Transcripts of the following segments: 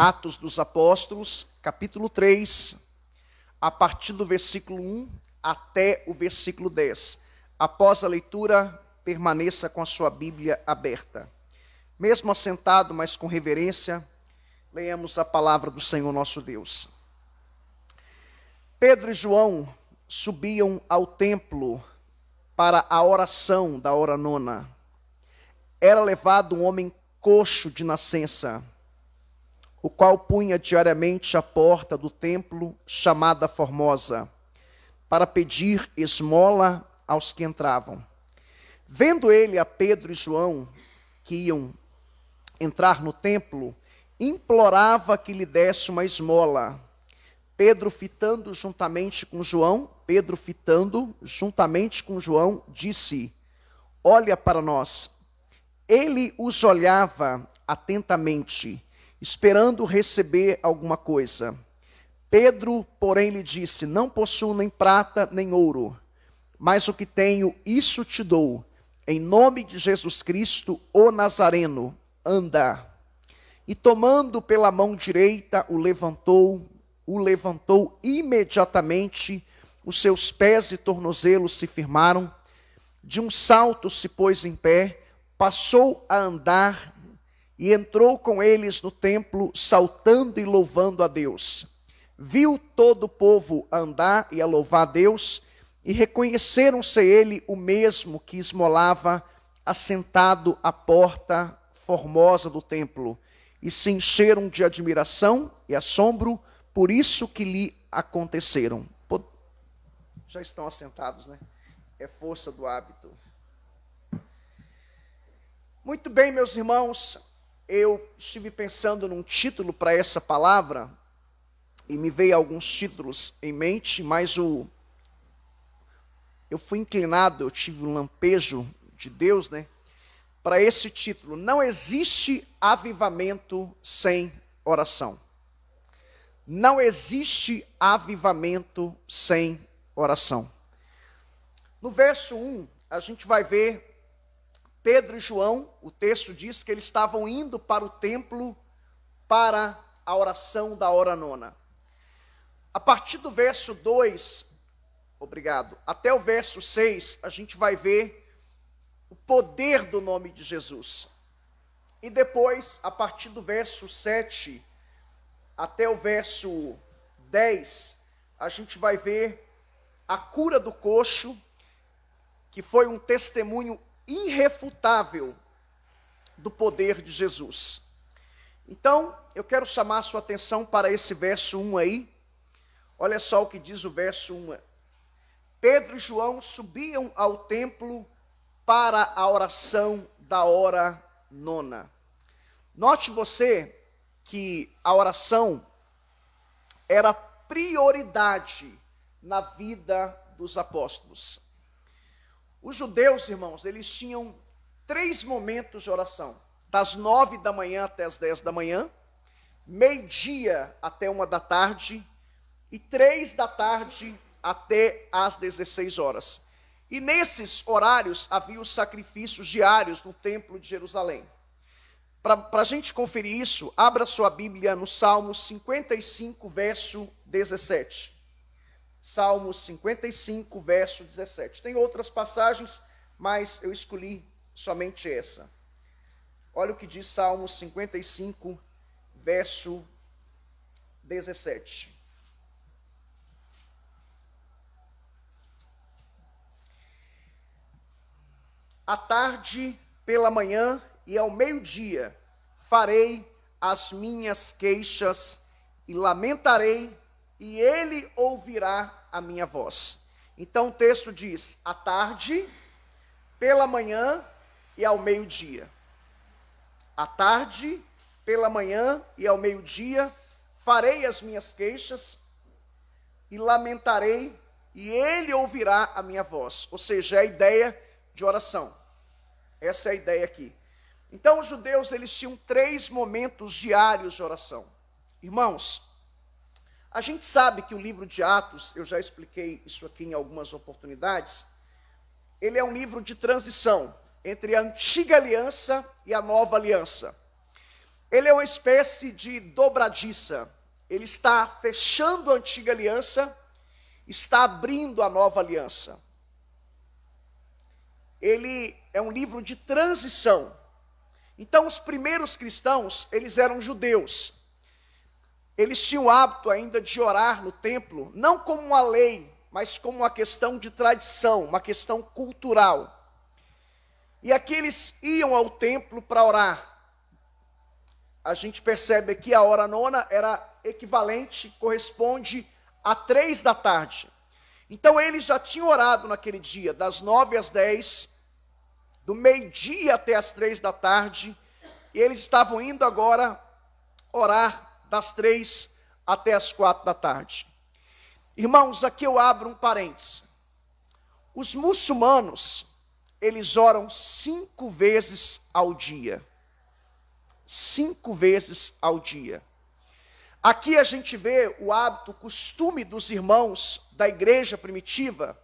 Atos dos Apóstolos, capítulo 3, a partir do versículo 1 até o versículo 10. Após a leitura, permaneça com a sua Bíblia aberta. Mesmo assentado, mas com reverência, leiamos a palavra do Senhor nosso Deus. Pedro e João subiam ao templo para a oração da hora nona. Era levado um homem coxo de nascença, o qual punha diariamente à porta do templo, chamada Formosa, para pedir esmola aos que entravam. Vendo ele a Pedro e João, que iam entrar no templo, implorava que lhe desse uma esmola. Pedro fitando juntamente com João, disse: olha para nós. Ele os olhava atentamente, esperando receber alguma coisa. Pedro, porém, lhe disse: não possuo nem prata nem ouro, mas o que tenho, isso te dou. Em nome de Jesus Cristo, o Nazareno, anda. E tomando pela mão direita, o levantou imediatamente, os seus pés e tornozelos se firmaram, de um salto se pôs em pé, passou a andar e entrou com eles no templo, saltando e louvando a Deus. Viu todo o povo andar e a louvar a Deus, e reconheceram ser ele o mesmo que esmolava assentado à porta formosa do templo, e se encheram de admiração e assombro por isso que lhe aconteceram. Já estão assentados, né? É força do hábito. Muito bem, meus irmãos, eu estive pensando num título para essa palavra, e me veio alguns títulos em mente, mas eu fui inclinado, eu tive um lampejo de Deus, né? Para esse título: não existe avivamento sem oração. Não existe avivamento sem oração. No verso 1, a gente vai ver Pedro e João, o texto diz que eles estavam indo para o templo para a oração da hora nona. A partir do verso 2, até o verso 6, a gente vai ver o poder do nome de Jesus. E depois, a partir do verso 7 até o verso 10, a gente vai ver a cura do coxo, que foi um testemunho irrefutável do poder de Jesus. Então, eu quero chamar a sua atenção para esse verso 1 aí. Olha só o que diz o verso 1. Pedro e João subiam ao templo para a oração da hora nona. Note você que a oração era prioridade na vida dos apóstolos. Os judeus, irmãos, eles tinham 3 momentos de oração: das 9 da manhã até as 10 da manhã, meio-dia até 1 da tarde, e 3 da tarde até as 16 horas. E nesses horários havia os sacrifícios diários no templo de Jerusalém. Para a gente conferir isso, abra sua Bíblia no Salmo 55, verso 17. Salmo 55, verso 17. Tem outras passagens, mas eu escolhi somente essa. Olha o que diz Salmo 55, verso 17. À tarde, pela manhã e ao meio-dia, farei as minhas queixas e lamentarei, e ele ouvirá a minha voz. Então o texto diz: à tarde, pela manhã e ao meio-dia. À tarde, pela manhã e ao meio-dia, farei as minhas queixas e lamentarei, e ele ouvirá a minha voz. Ou seja, é a ideia de oração. Essa é a ideia aqui. Então os judeus, eles tinham 3 momentos diários de oração. Irmãos, a gente sabe que o livro de Atos, eu já expliquei isso aqui em algumas oportunidades, ele é um livro de transição entre a antiga aliança e a nova aliança. ele é uma espécie de dobradiça. Ele está fechando a antiga aliança, está abrindo a nova aliança. Ele é um livro de transição. Então, os primeiros cristãos, eles eram judeus. Eles tinham o hábito ainda de orar no templo, não como uma lei, mas como uma questão de tradição, uma questão cultural. E aqui eles iam ao templo para orar. A gente percebe aqui a hora nona era equivalente, corresponde a 3 da tarde. Então eles já tinham orado naquele dia, das 9 às 10, do meio-dia até as 3 da tarde, e eles estavam indo agora orar das 3 até as 4 da tarde. Irmãos, aqui eu abro um parênteses. Os muçulmanos, eles oram 5 vezes ao dia. 5 vezes ao dia. Aqui a gente vê o hábito, o costume dos irmãos da igreja primitiva.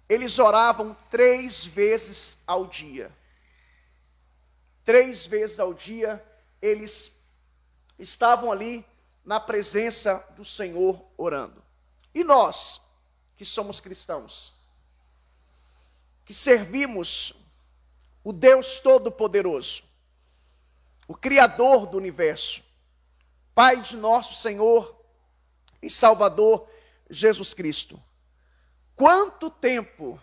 Eles oravam 3 vezes ao dia. 3 vezes ao dia, eles estavam ali na presença do Senhor orando. E nós, que somos cristãos, que servimos o Deus Todo-Poderoso, o Criador do universo, Pai de nosso Senhor e Salvador Jesus Cristo. Quanto tempo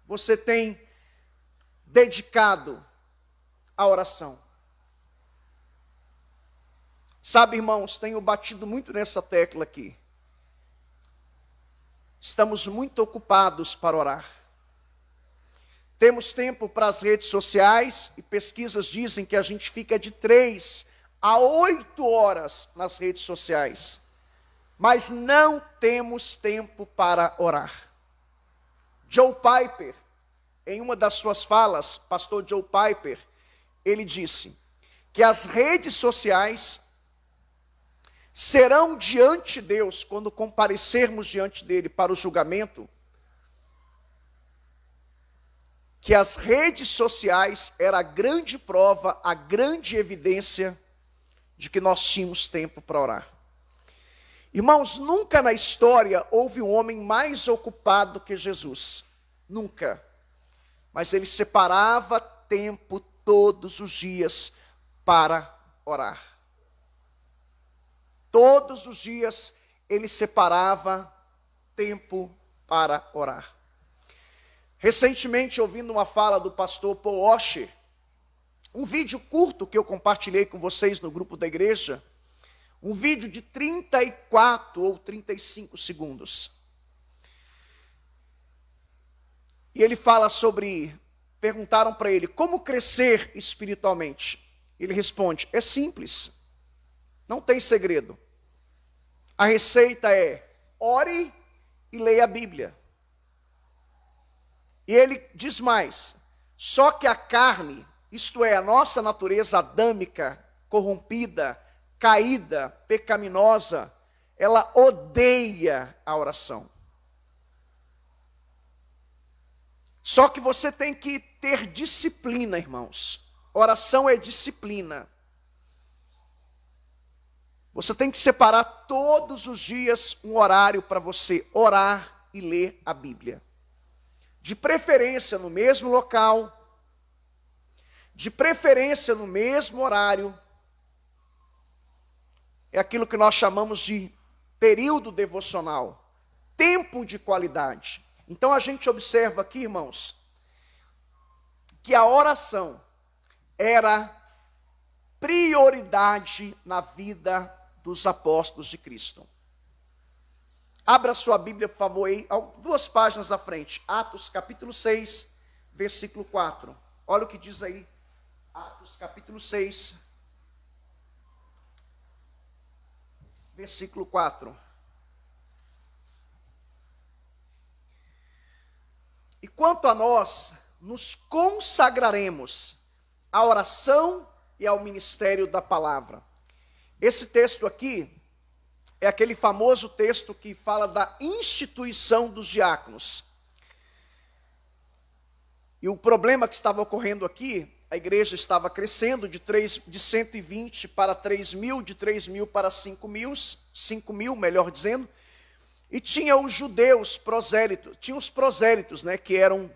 você tem dedicado à oração? Sabe, irmãos, tenho batido muito nessa tecla aqui. Estamos muito ocupados para orar. Temos tempo para as redes sociais e pesquisas dizem que a gente fica de 3 a 8 horas nas redes sociais. Mas não temos tempo para orar. Joe Piper, em uma das suas falas, pastor Joe Piper, ele disse que as redes sociais serão diante de Deus, quando comparecermos diante dele para o julgamento, que as redes sociais era a grande prova, a grande evidência de que nós tínhamos tempo para orar. Irmãos, nunca na história houve um homem mais ocupado que Jesus. Nunca. Mas ele separava tempo todos os dias para orar. Todos os dias ele separava tempo para orar. Recentemente, ouvindo uma fala do pastor Paul Washer, um vídeo curto que eu compartilhei com vocês no grupo da igreja, um vídeo de 34 ou 35 segundos. E ele fala sobre, perguntaram para ele, como crescer espiritualmente? Ele responde, é simples, não tem segredo. A receita é, ore e leia a Bíblia. E ele diz mais, só que a carne, isto é, a nossa natureza adâmica, corrompida, caída, pecaminosa, ela odeia a oração. Só que você tem que ter disciplina, irmãos. Oração é disciplina. Você tem que separar todos os dias um horário para você orar e ler a Bíblia. De preferência no mesmo local, de preferência no mesmo horário. É aquilo que nós chamamos de período devocional, tempo de qualidade. Então a gente observa aqui, irmãos, que a oração era prioridade na vida dos apóstolos de Cristo. Abra sua Bíblia, por favor, aí, 2 páginas à frente. Atos capítulo 6, versículo 4. Olha o que diz aí. Atos capítulo 6, versículo 4. E quanto a nós, nos consagraremos à oração e ao ministério da palavra. Esse texto aqui é aquele famoso texto que fala da instituição dos diáconos. E o problema que estava ocorrendo aqui a igreja estava crescendo de 120 para 3.000, de 3.000 para 5.000, melhor dizendo. E tinha os judeus prosélitos, tinha os prosélitos, né, que eram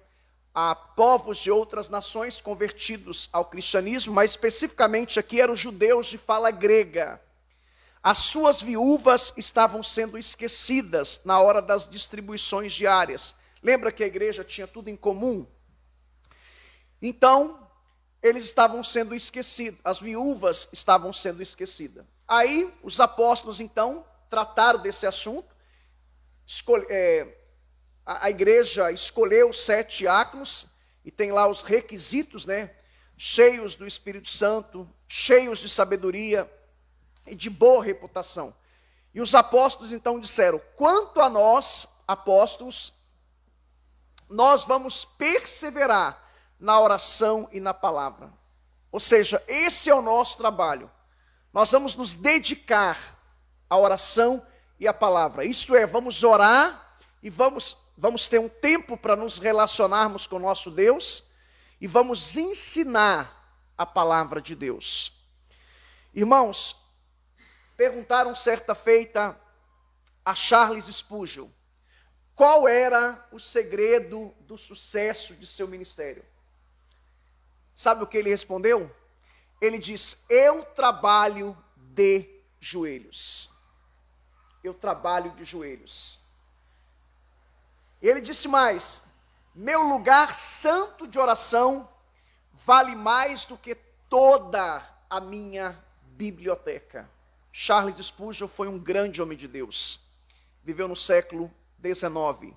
povos de outras nações convertidos ao cristianismo, mas especificamente aqui eram judeus de fala grega. As suas viúvas estavam sendo esquecidas na hora das distribuições diárias. Lembra que a igreja tinha tudo em comum? Então, eles estavam sendo esquecidos, as viúvas estavam sendo esquecidas. Aí, os apóstolos, então, trataram desse assunto. A igreja escolheu 7 diáconos, e tem lá os requisitos, né? Cheios do Espírito Santo, cheios de sabedoria e de boa reputação. E os apóstolos, então, disseram: quanto a nós, apóstolos, nós vamos perseverar na oração e na palavra. Ou seja, esse é o nosso trabalho. Nós vamos nos dedicar à oração e à palavra. Isto é, vamos orar e vamos ter um tempo para nos relacionarmos com o nosso Deus e vamos ensinar a palavra de Deus. Irmãos, perguntaram certa feita a Charles Spurgeon qual era o segredo do sucesso de seu ministério. Sabe o que ele respondeu? Ele diz: eu trabalho de joelhos. Eu trabalho de joelhos. E ele disse mais: meu lugar santo de oração vale mais do que toda a minha biblioteca. Charles Spurgeon foi um grande homem de Deus. Viveu no século XIX.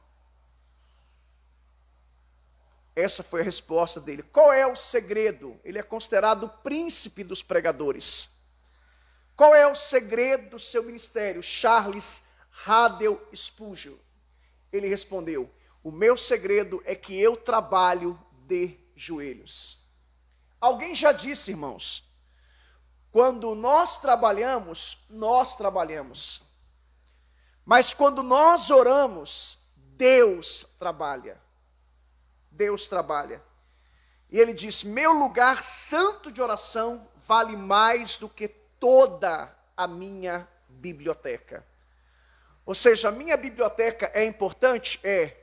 Essa foi a resposta dele. Qual é o segredo? Ele é considerado o príncipe dos pregadores. Qual é o segredo do seu ministério? Charles Haddon Spurgeon. Ele respondeu: o meu segredo é que eu trabalho de joelhos. Alguém já disse, irmãos, quando nós trabalhamos, nós trabalhamos. Mas quando nós oramos, Deus trabalha. Deus trabalha. E ele diz: meu lugar santo de oração vale mais do que toda a minha biblioteca. Ou seja, a minha biblioteca é importante? É.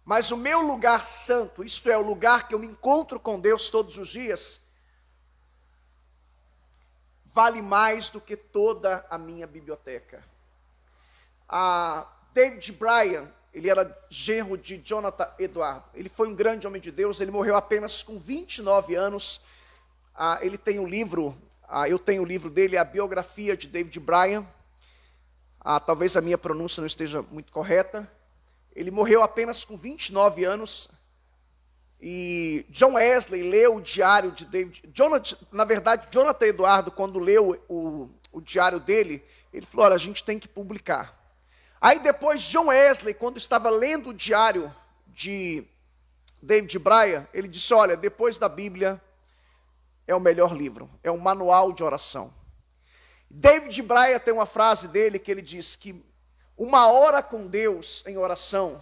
Mas o meu lugar santo, isto é, o lugar que eu me encontro com Deus todos os dias, vale mais do que toda a minha biblioteca. David Bryan, ele era genro de Jonathan Edwards. Ele foi um grande homem de Deus. Ele morreu apenas com 29 anos. Ele tem um livro, eu tenho o livro dele, a biografia de David Bryan. Talvez a minha pronúncia não esteja muito correta. Ele morreu apenas com 29 anos. E John Wesley leu o diário de David. Jonathan Edwards, quando leu o diário dele, ele falou: olha, a gente tem que publicar. Aí depois, John Wesley, quando estava lendo o diário de David Bryan, ele disse: olha, depois da Bíblia, é o melhor livro, é um manual de oração. David Bryan tem uma frase dele que ele diz que 1 hora com Deus em oração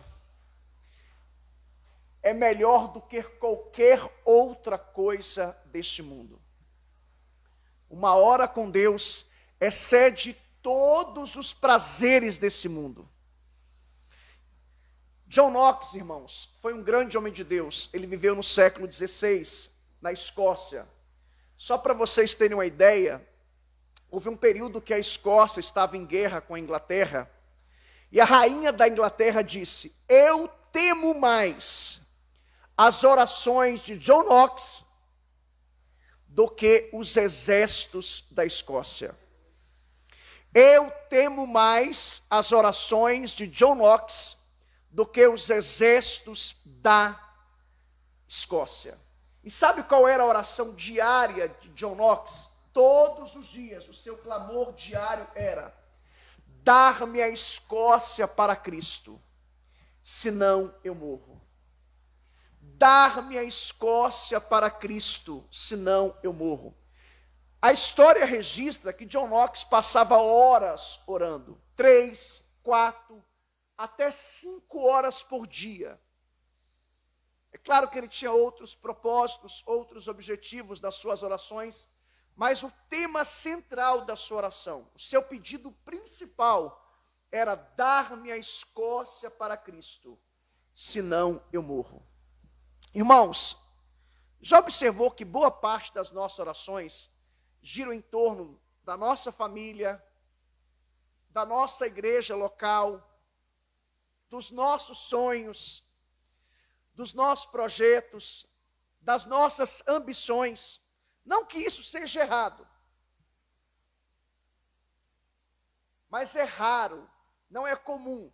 é melhor do que qualquer outra coisa deste mundo. 1 hora com Deus excede todos os prazeres desse mundo. John Knox, irmãos, foi um grande homem de Deus. Ele viveu no século XVI, na Escócia. Só para vocês terem uma ideia, houve um período que a Escócia estava em guerra com a Inglaterra, e a rainha da Inglaterra disse: eu temo mais as orações de John Knox do que os exércitos da Escócia. Eu temo mais as orações de John Knox do que os exércitos da Escócia. E sabe qual era a oração diária de John Knox? Todos os dias, o seu clamor diário era: dar-me a Escócia para Cristo, senão eu morro. Dar-me a Escócia para Cristo, senão eu morro. A história registra que John Knox passava horas orando, 3, 4, até 5 horas por dia. claro que ele tinha outros propósitos, outros objetivos das suas orações, mas o tema central da sua oração, o seu pedido principal, era dar-me a Escócia para Cristo, senão eu morro. Irmãos, já observou que boa parte das nossas orações giram em torno da nossa família, da nossa igreja local, dos nossos sonhos, dos nossos projetos, das nossas ambições? Não que isso seja errado, mas é raro, não é comum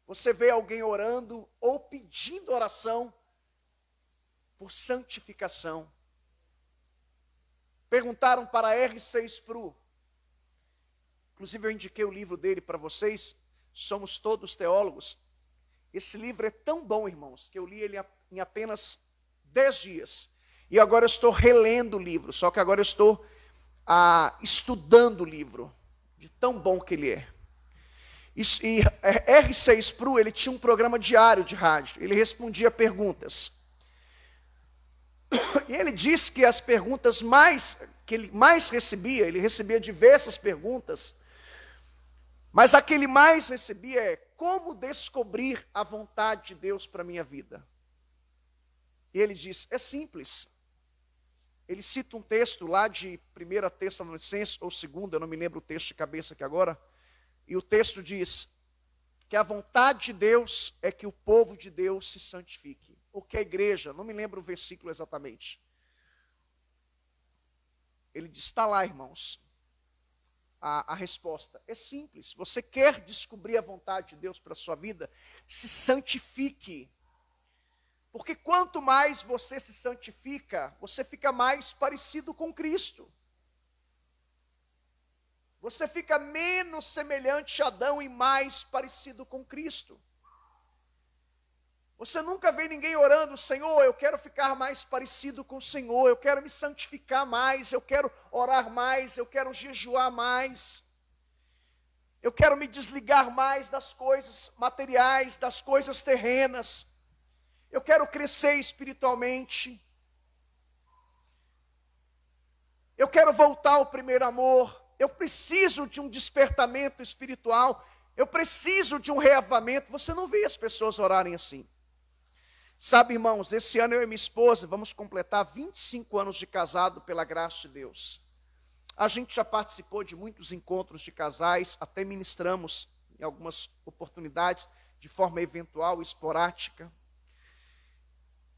você ver alguém orando ou pedindo oração por santificação. Perguntaram para R.C. Sproul, inclusive eu indiquei o livro dele para vocês, Somos Todos Teólogos. Esse livro é tão bom, irmãos, que eu li ele em apenas 10 dias. E agora eu estou relendo o livro, só que agora eu estou estudando o livro, de tão bom que ele é. E R.C. Sproul, ele tinha um programa diário de rádio, ele respondia perguntas. E ele disse que as perguntas que ele mais recebia, ele recebia diversas perguntas, mas a que ele mais recebia é: como descobrir a vontade de Deus para a minha vida? E ele diz, é simples. Ele cita um texto lá de 1 Tessalonicenses, ou 2, eu não me lembro o texto de cabeça aqui agora, e o texto diz que a vontade de Deus é que o povo de Deus se santifique. Ou que a igreja, não me lembro o versículo exatamente. Ele diz, está lá, irmãos, a resposta. É simples, você quer descobrir a vontade de Deus para a sua vida? Se santifique. Porque quanto mais você se santifica, você fica mais parecido com Cristo. Você fica menos semelhante a Adão e mais parecido com Cristo. Você nunca vê ninguém orando, Senhor, eu quero ficar mais parecido com o Senhor, eu quero me santificar mais, eu quero orar mais, eu quero jejuar mais. Eu quero me desligar mais das coisas materiais, das coisas terrenas. Eu quero crescer espiritualmente. Eu quero voltar ao primeiro amor. Eu preciso de um despertamento espiritual. Eu preciso de um reavamento. Você não vê as pessoas orarem assim. Sabe, irmãos, esse ano eu e minha esposa vamos completar 25 anos de casado pela graça de Deus. A gente já participou de muitos encontros de casais, até ministramos em algumas oportunidades de forma eventual, esporádica.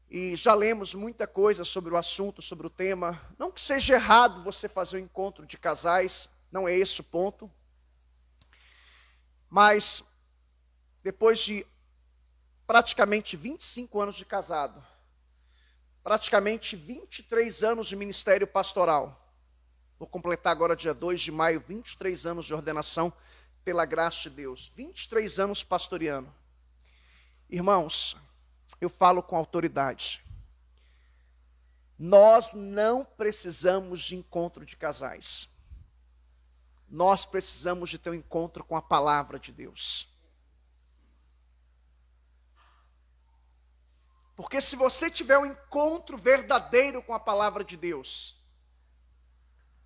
E já lemos muita coisa sobre o assunto, sobre o tema. Não que seja errado você fazer um encontro de casais, não é esse o ponto. Mas, depois de praticamente 25 anos de casado, praticamente 23 anos de ministério pastoral, vou completar agora dia 2 de maio, 23 anos de ordenação pela graça de Deus, 23 anos pastoreando. Irmãos, eu falo com autoridade. Nós não precisamos de encontro de casais. Nós precisamos de ter um encontro com a palavra de Deus. Porque se você tiver um encontro verdadeiro com a palavra de Deus,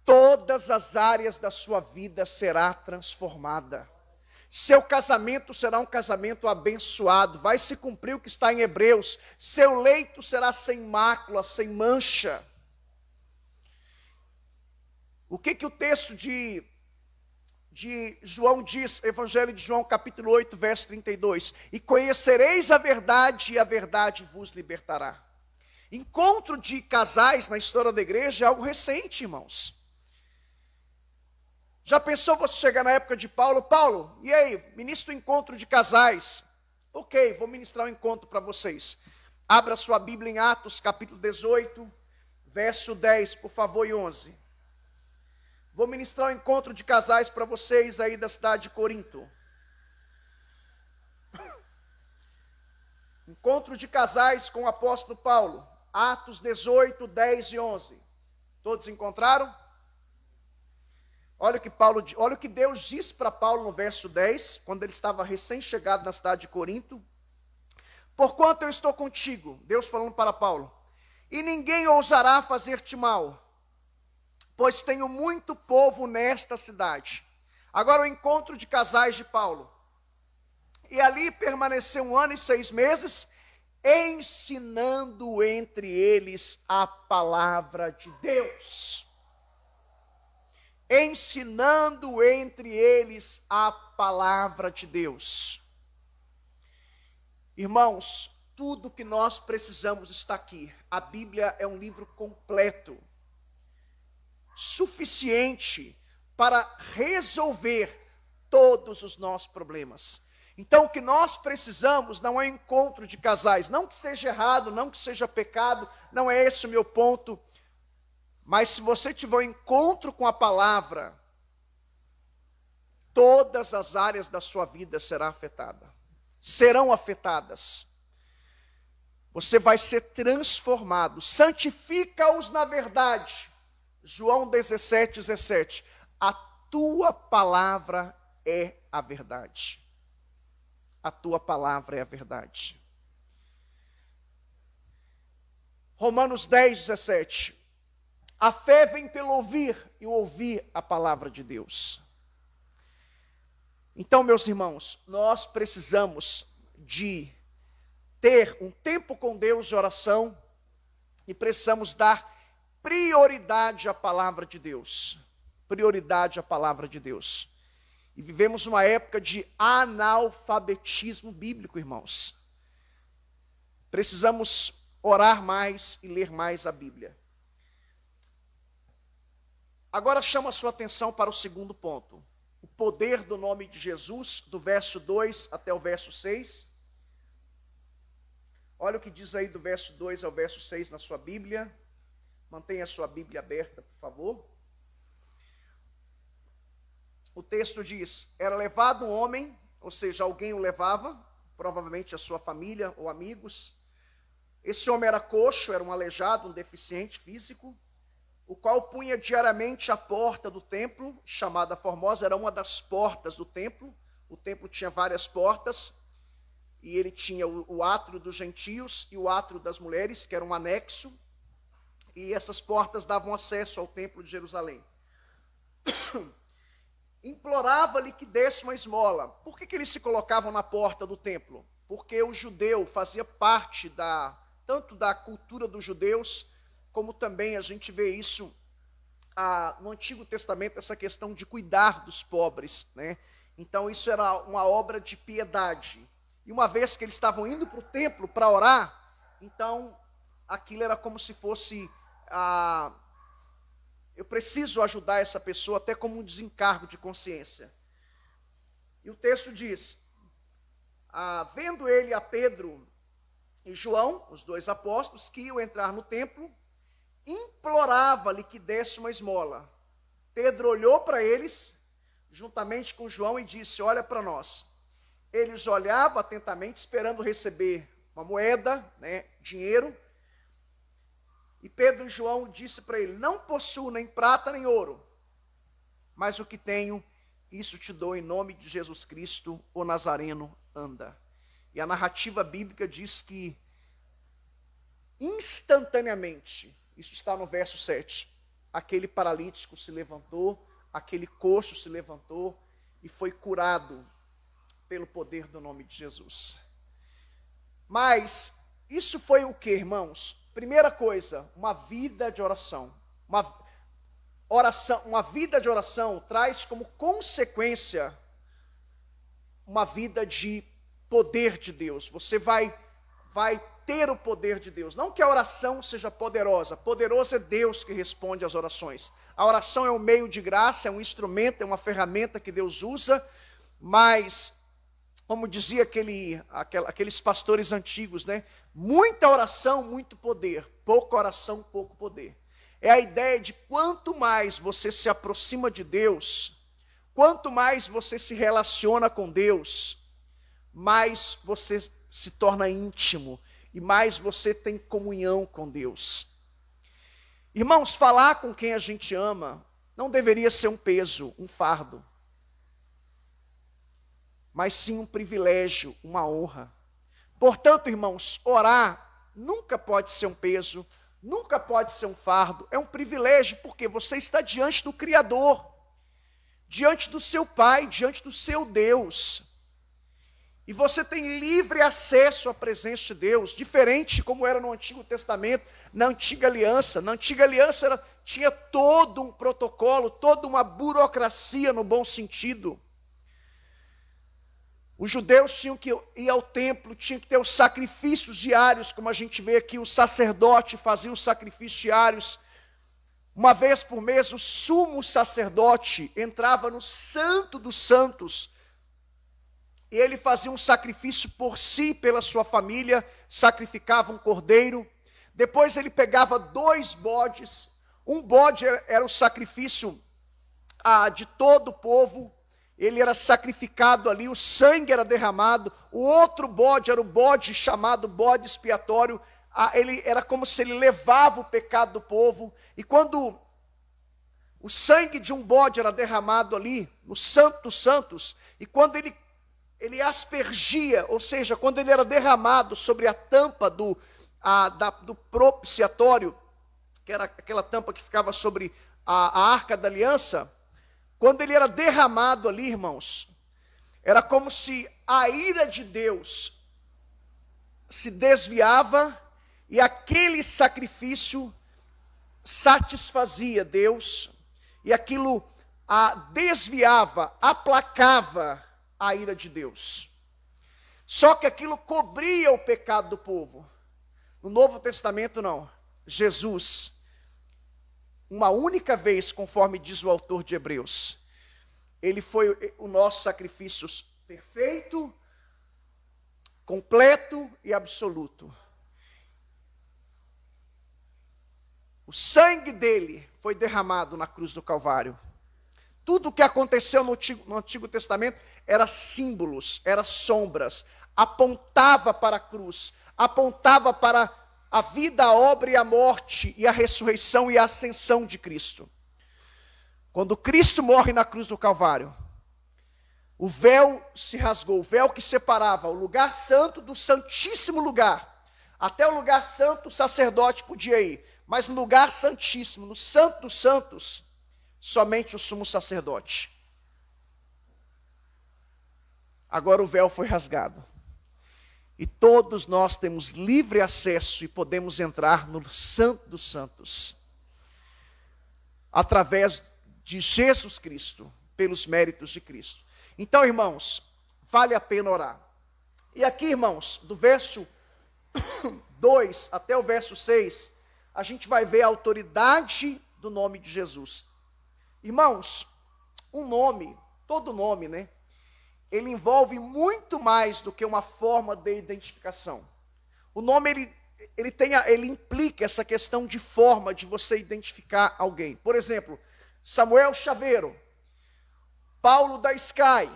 todas as áreas da sua vida será transformada. Seu casamento será um casamento abençoado. Vai se cumprir o que está em Hebreus. Seu leito será sem mácula, sem mancha. O que o texto de João diz, Evangelho de João, capítulo 8, verso 32. E conhecereis a verdade, e a verdade vos libertará. Encontro de casais na história da igreja é algo recente, irmãos. Já pensou você chegar na época de Paulo? Paulo, e aí, ministra o encontro de casais. Ok, vou ministrar um encontro para vocês. Abra sua Bíblia em Atos, capítulo 18, verso 10, por favor, e 11. Vou ministrar um encontro de casais para vocês aí da cidade de Corinto. Encontro de casais com o apóstolo Paulo. Atos 18, 10 e 11. Todos encontraram? Olha o que Deus disse para Paulo no verso 10, quando ele estava recém-chegado na cidade de Corinto. Porquanto eu estou contigo, Deus falando para Paulo, e ninguém ousará fazer-te mal, pois tenho muito povo nesta cidade. Agora o encontro de casais de Paulo. E ali permaneceu 1 ano e 6 meses, ensinando entre eles a palavra de Deus. Ensinando entre eles a palavra de Deus. Irmãos, tudo que nós precisamos está aqui. A Bíblia é um livro completo, suficiente para resolver todos os nossos problemas. Então, o que nós precisamos não é encontro de casais, não que seja errado, não que seja pecado, não é esse o meu ponto. Mas se você tiver um encontro com a palavra, todas as áreas da sua vida serão afetadas. Você vai ser transformado. Santifica-os na verdade. João 17:17. A tua palavra é a verdade. A tua palavra é a verdade. Romanos 10:17. A fé vem pelo ouvir, e ouvir a palavra de Deus. Então, meus irmãos, nós precisamos de ter um tempo com Deus de oração, e precisamos dar prioridade à palavra de Deus. Prioridade à palavra de Deus. E vivemos uma época de analfabetismo bíblico, irmãos. Precisamos orar mais e ler mais a Bíblia. Agora chama a sua atenção para o segundo ponto. O poder do nome de Jesus, do verso 2 até o verso 6. Olha o que diz aí do verso 2 ao verso 6 na sua Bíblia. Mantenha a sua Bíblia aberta, por favor. O texto diz: era levado um homem, ou seja, alguém o levava, provavelmente a sua família ou amigos. Esse homem era coxo, era um aleijado, um deficiente físico, o qual punha diariamente a porta do templo, chamada Formosa, era uma das portas do templo. O templo tinha várias portas, e ele tinha o átrio dos gentios e o átrio das mulheres, que era um anexo, e essas portas davam acesso ao templo de Jerusalém. Implorava-lhe que desse uma esmola. Por que eles se colocavam na porta do templo? Porque o judeu fazia parte tanto da cultura dos judeus, como também a gente vê isso no Antigo Testamento, essa questão de cuidar dos pobres, né? Então isso era uma obra de piedade. E uma vez que eles estavam indo para o templo para orar, então aquilo era como se fosse eu preciso ajudar essa pessoa, até como um desencargo de consciência. E o texto diz: vendo ele a Pedro e João, os dois apóstolos, que iam entrar no templo, implorava-lhe que desse uma esmola. Pedro olhou para eles, juntamente com João, e disse: olha para nós. Eles olhavam atentamente, esperando receber uma moeda, né, dinheiro. E Pedro e João disse para ele: não possuo nem prata nem ouro, mas o que tenho, isso te dou em nome de Jesus Cristo, o Nazareno, anda. E a narrativa bíblica diz que instantaneamente, isso está no verso 7, aquele paralítico se levantou, aquele coxo se levantou e foi curado pelo poder do nome de Jesus. Mas isso foi o que, irmãos? Primeira coisa, uma vida de oração. Uma vida de oração traz como consequência uma vida de poder de Deus. Você vai ter o poder de Deus. Não que a oração seja poderosa. Poderoso é Deus que responde às orações. A oração é um meio de graça, é um instrumento, é uma ferramenta que Deus usa, mas, como dizia aqueles pastores antigos, né? Muita oração, muito poder. Pouca oração, pouco poder. É a ideia de quanto mais você se aproxima de Deus, quanto mais você se relaciona com Deus, mais você se torna íntimo e mais você tem comunhão com Deus. Irmãos, falar com quem a gente ama não deveria ser um peso, um fardo, mas sim um privilégio, uma honra. Portanto, irmãos, orar nunca pode ser um peso, nunca pode ser um fardo, é um privilégio, porque você está diante do Criador, diante do seu Pai, diante do seu Deus. E você tem livre acesso à presença de Deus, diferente como era no Antigo Testamento, na Antiga Aliança. Na Antiga Aliança tinha todo um protocolo, toda uma burocracia no bom sentido. Os judeus tinham que ir ao templo, tinham que ter os sacrifícios diários, como a gente vê aqui, o sacerdote fazia os sacrifícios diários. Uma vez por mês, o sumo sacerdote entrava no Santo dos Santos, e ele fazia um sacrifício por si e pela sua família, sacrificava um cordeiro. Depois ele pegava 2 bodes, um bode era o sacrifício de todo o povo, ele era sacrificado ali, o sangue era derramado. O outro bode era o bode chamado bode expiatório, ele era como se ele levava o pecado do povo. E quando o sangue de um bode era derramado ali, no Santo dos Santos, e quando ele aspergia, ou seja, quando ele era derramado sobre a tampa do propiciatório, que era aquela tampa que ficava sobre a Arca da Aliança, quando ele era derramado ali, irmãos, era como se a ira de Deus se desviava e aquele sacrifício satisfazia Deus, e aquilo desviava, aplacava a ira de Deus. Só que aquilo cobria o pecado do povo. No Novo Testamento não. Jesus, uma única vez, conforme diz o autor de Hebreus, ele foi o nosso sacrifício perfeito, completo e absoluto. O sangue dele foi derramado na cruz do Calvário. Tudo o que aconteceu no Antigo Testamento era símbolos, era sombras, apontava para a cruz, apontava para a vida, a obra e a morte, e a ressurreição e a ascensão de Cristo. Quando Cristo morre na cruz do Calvário, o véu se rasgou, o véu que separava o lugar santo do santíssimo lugar. Até o lugar santo o sacerdote podia ir, mas no lugar santíssimo, no santo dos santos, somente o sumo sacerdote. Agora o véu foi rasgado. E todos nós temos livre acesso e podemos entrar no Santo dos Santos, através de Jesus Cristo, pelos méritos de Cristo. Então, irmãos, vale a pena orar. E aqui, irmãos, do verso 2 até o verso 6, a gente vai ver a autoridade do nome de Jesus. Irmãos, um nome, todo nome, né? Ele envolve muito mais do que uma forma de identificação. O nome, ele implica essa questão de forma de você identificar alguém. Por exemplo, Samuel Chaveiro, Paulo da Sky,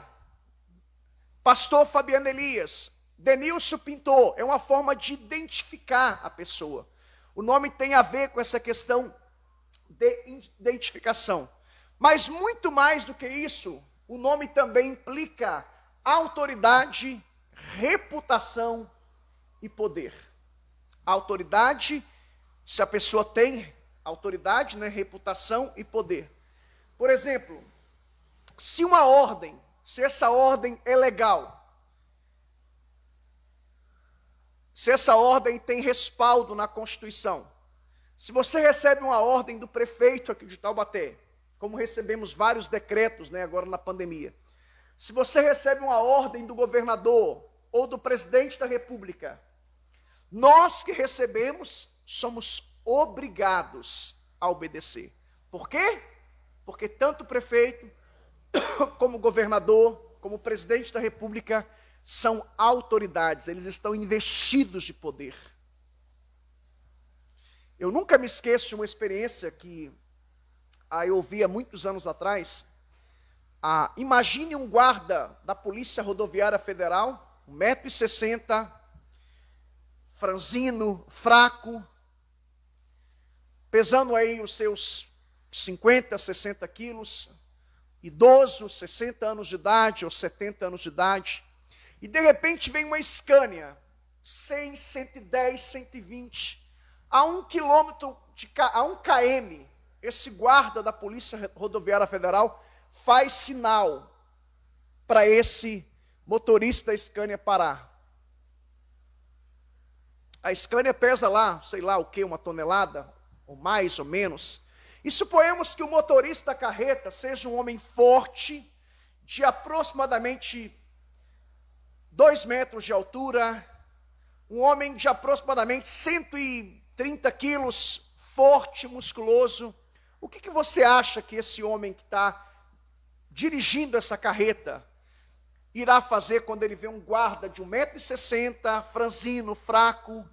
Pastor Fabiano Elias, Denilson Pintor, é uma forma de identificar a pessoa. O nome tem a ver com essa questão de identificação. Mas muito mais do que isso, o nome também implica autoridade, reputação e poder. A autoridade, se a pessoa tem autoridade, né, reputação e poder. Por exemplo, se essa ordem é legal, se essa ordem tem respaldo na Constituição, se você recebe uma ordem do prefeito aqui de Taubaté, como recebemos vários decretos, né, agora na pandemia. Se você recebe uma ordem do governador ou do presidente da República, nós que recebemos somos obrigados a obedecer. Por quê? Porque tanto o prefeito, como o governador, como o presidente da República são autoridades, eles estão investidos de poder. Eu nunca me esqueço de uma experiência que eu ouvi há muitos anos atrás. Imagine um guarda da Polícia Rodoviária Federal, 1,60 m, franzino, fraco, pesando aí os seus 50, 60 quilos, idoso, 60 anos de idade ou 70 anos de idade, e de repente vem uma Scania, 100, 110, 120. A 1 quilômetro, a 1 km, esse guarda da Polícia Rodoviária Federal faz sinal para esse motorista da Scania parar. A Scania pesa lá, sei lá o que, 1 tonelada, ou mais ou menos. E suponhamos que o motorista da carreta seja um homem forte, de aproximadamente 2 metros de altura, um homem de aproximadamente 130 quilos, forte, musculoso. O que você acha que esse homem que está dirigindo essa carreta irá fazer quando ele vê um guarda de 1,60 m, franzino, fraco,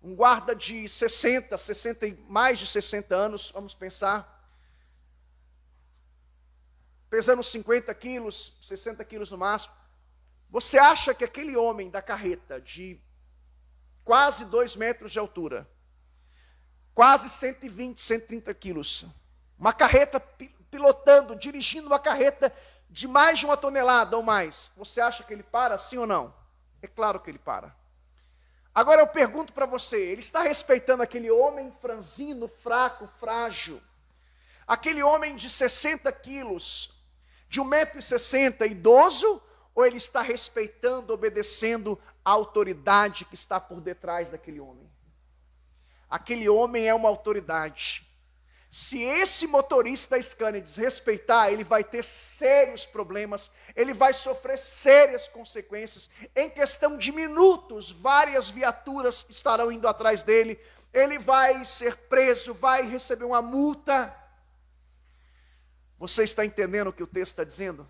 um guarda de 60, mais de 60 anos, vamos pensar, pesando 50 quilos, 60 quilos no máximo? Você acha que aquele homem da carreta de quase 2 metros de altura, quase 120, 130 quilos, uma carreta pilotando, dirigindo uma carreta de mais de 1 tonelada ou mais, você acha que ele para, sim ou não? É claro que ele para. Agora eu pergunto para você, ele está respeitando aquele homem franzino, fraco, frágil, aquele homem de 60 quilos, de 1,60 m, idoso, ou ele está respeitando, obedecendo a autoridade que está por detrás daquele homem? Aquele homem é uma autoridade. Se esse motorista da Scania desrespeitar, ele vai ter sérios problemas, ele vai sofrer sérias consequências. Em questão de minutos, várias viaturas estarão indo atrás dele, ele vai ser preso, vai receber uma multa. Você está entendendo o que o texto está dizendo?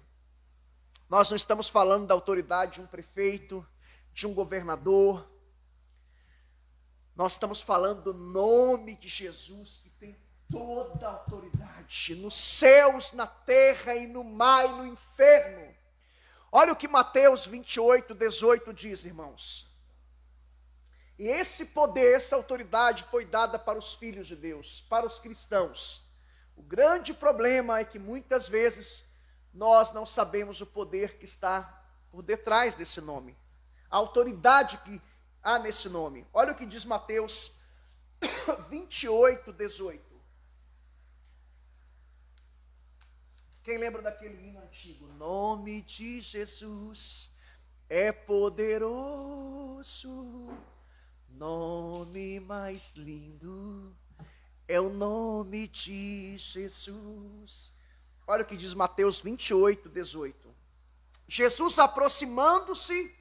Nós não estamos falando da autoridade de um prefeito, de um governador. Nós estamos falando do nome de Jesus, que tem toda a autoridade, nos céus, na terra e no mar e no inferno. Olha o que Mateus 28, 18 diz, irmãos. E esse poder, essa autoridade foi dada para os filhos de Deus, para os cristãos. O grande problema é que muitas vezes nós não sabemos o poder que está por detrás desse nome, a autoridade que há nesse nome. Olha o que diz Mateus 28, 18. Quem lembra daquele hino antigo? O nome de Jesus é poderoso, nome mais lindo é o nome de Jesus. Olha o que diz Mateus 28, 18. Jesus, aproximando-se,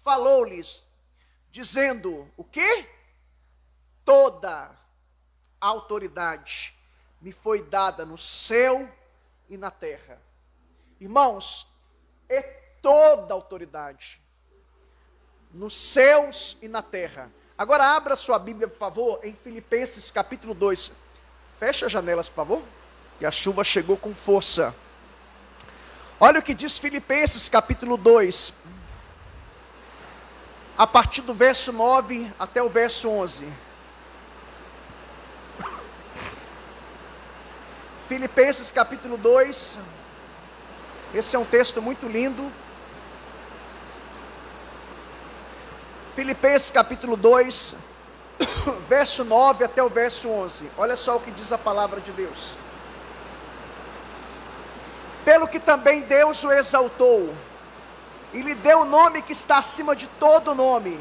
falou-lhes, dizendo, o quê? Toda a autoridade me foi dada no céu e na terra. Irmãos, é toda a autoridade, nos céus e na terra. Agora abra sua Bíblia, por favor, em Filipenses capítulo 2. Fecha as janelas, por favor, que a chuva chegou com força. Olha o que diz Filipenses capítulo 2, a partir do verso 9 até o verso 11. Filipenses capítulo 2, esse é um texto muito lindo. Filipenses capítulo 2, verso 9 até o verso 11. Olha só o que diz a palavra de Deus. Pelo que também Deus o exaltou, e lhe deu o nome que está acima de todo nome,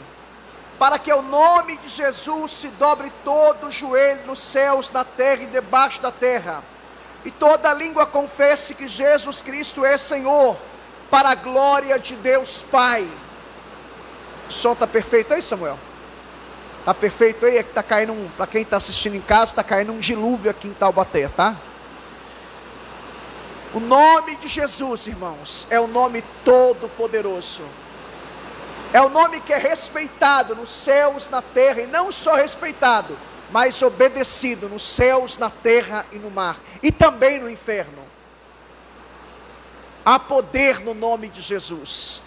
para que o nome de Jesus se dobre todo o joelho nos céus, na terra e debaixo da terra, e toda língua confesse que Jesus Cristo é Senhor, para a glória de Deus Pai. O som está perfeito aí, Samuel? Está perfeito aí? É que está caindo, para quem está assistindo em casa, está caindo um dilúvio aqui em Taubaté, tá? O nome de Jesus, irmãos, é o nome todo poderoso. É o nome que é respeitado nos céus, na terra, e não só respeitado, mas obedecido nos céus, na terra e no mar, e também no inferno. Há poder no nome de Jesus.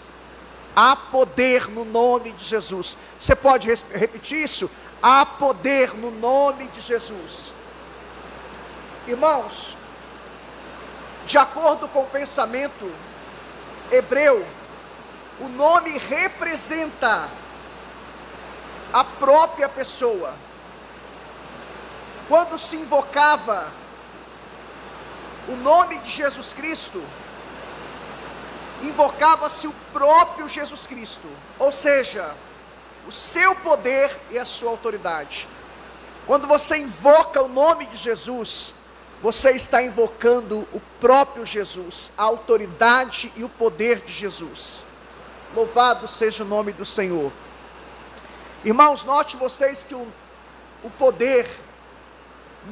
Há poder no nome de Jesus. Você pode repetir isso? Há poder no nome de Jesus. Irmãos, de acordo com o pensamento hebreu, O nome representa a própria pessoa. Quando se invocava o nome de Jesus Cristo, invocava-se o próprio Jesus Cristo, ou seja, o seu poder e a sua autoridade. Quando você invoca o nome de Jesus, você está invocando o próprio Jesus, a autoridade e o poder de Jesus. Louvado seja o nome do Senhor. Irmãos, note vocês que o poder